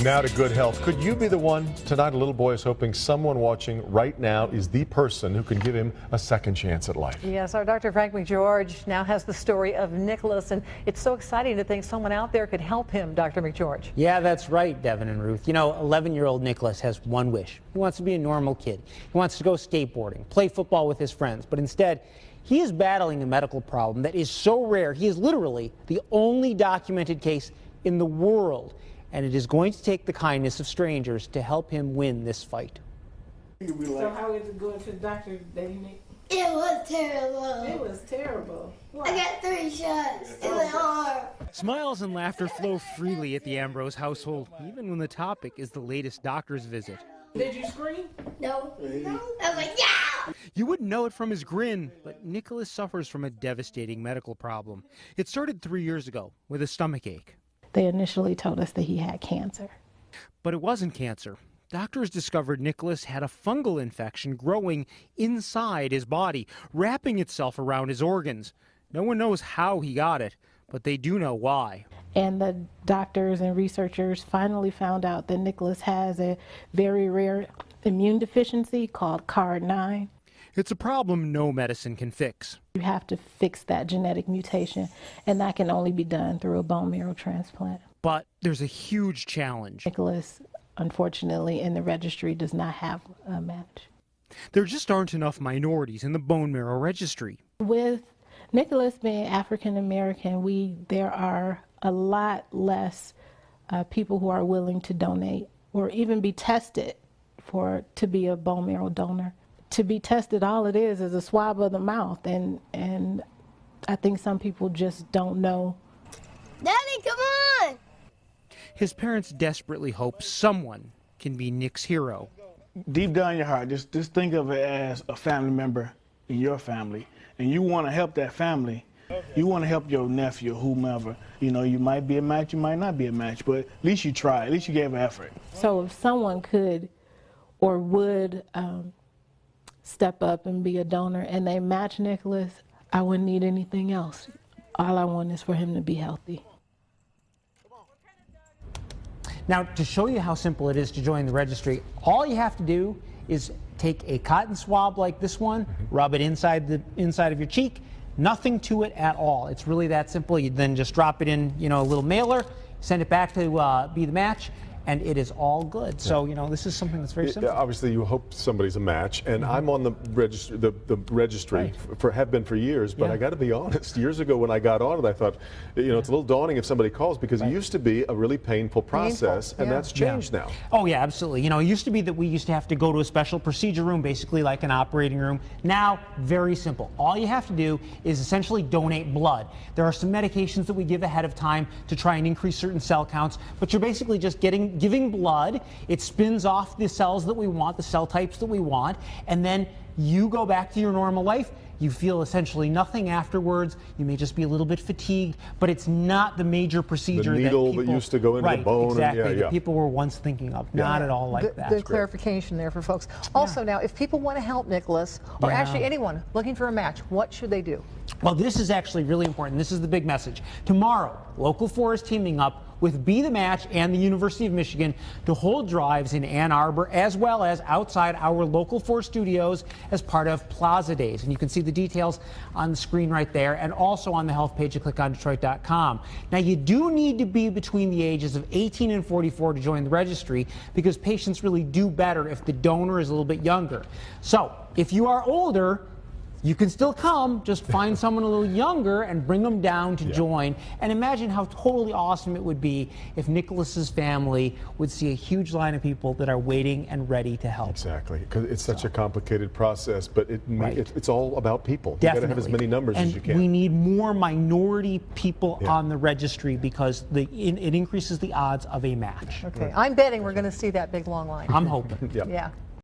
Now to good health. Could you be the one? Tonight, a little boy is hoping someone watching right now is the person who can give him a second chance at life. Yes, our Dr. Frank McGeorge now has the story of Nicholas, and it's so exciting to think someone out there could help him, Dr. McGeorge. Yeah, that's right, Devin and Ruth. You know, 11-year-old Nicholas has one wish. He wants to be a normal kid. He wants to go skateboarding, play football with his friends, but instead, he is battling a medical problem that is so rare. He is literally the only documented case in the world. And it is going to take the kindness of strangers to help him win this fight. So how is it going to the doctor, Nick? It was terrible. It was terrible. What? I got 3 shots in the arm. Smiles and laughter flow freely at the Ambrose household, even when the topic is the latest doctor's visit. Did you scream? No. I was like, yeah! You wouldn't know it from his grin, but Nicholas suffers from a devastating medical problem. It started 3 years ago with a stomach ache. They initially told us that he had cancer. But it wasn't cancer. Doctors discovered Nicholas had a fungal infection growing inside his body, wrapping itself around his organs. No one knows how he got it, but they do know why. And the doctors and researchers finally found out that Nicholas has a very rare immune deficiency called CARD9. It's a problem no medicine can fix. You have to fix that genetic mutation, and that can only be done through a bone marrow transplant. But there's a huge challenge. Nicholas, unfortunately, in the registry does not have a match. There just aren't enough minorities in the bone marrow registry. With Nicholas being African American, there are a lot less people who are willing to donate or even be tested to be a bone marrow donor. To be tested, all it is a swab of the mouth, and I think some people just don't know. Daddy, come on! His parents desperately hope someone can be Nick's hero. Deep down in your heart, just think of it as a family member in your family, and you want to help that family. You want to help your nephew, whomever. You know, you might be a match, you might not be a match, but at least you tried, at least you gave an effort. So if someone could or would step up and be a donor and they match Nicholas, I wouldn't need anything else. All I want is for him to be healthy. Now, to show you how simple it is to join the registry, all you have to do is take a cotton swab like this one, rub it inside of your cheek, nothing to it at all. It's really that simple. You then just drop it in, a little mailer, send it back to Be the Match, and it is all good. Yeah. So, this is something that's very simple. Obviously, you hope somebody's a match, and I'm on the registry, right. Have been for years, but yeah. I got to be honest, years ago when I got on it, I thought, it's a little daunting if somebody calls, because it used to be a really painful process, and that's changed now. Oh, yeah, absolutely. It used to be that we used to have to go to a special procedure room, basically like an operating room. Now, very simple. All you have to do is essentially donate blood. There are some medications that we give ahead of time to try and increase certain cell counts, but you're basically just giving blood. It spins off the cells that we want, the cell types that we want, and then you go back to your normal life. You feel essentially nothing afterwards. You may just be a little bit fatigued, but it's not the major procedure the needle that used to go into the bone. Exactly, that people were once thinking of. Not at all like that. Good clarification there for folks. Also, now, if people want to help Nicholas, or actually anyone looking for a match, what should they do? Well, this is actually really important. This is the big message. Tomorrow, Local 4 is teaming up with Be the Match and the University of Michigan to hold drives in Ann Arbor, as well as outside our Local 4 studios as part of Plaza Days. And you can see the details on the screen right there, and also on the health page at clickondetroit.com. Now, you do need to be between the ages of 18 and 44 to join the registry, because patients really do better if the donor is a little bit younger. So, if you are older, you can still come, just find someone a little younger and bring them down to join. And imagine how totally awesome it would be if Nicholas's family would see a huge line of people that are waiting and ready to help. Exactly, because it's such a complicated process, but it's all about people. Definitely. You've got to have as many numbers as you can. And we need more minority people on the registry, because it increases the odds of a match. Okay, I'm betting we're going to see that big long line. I'm hoping. Yeah.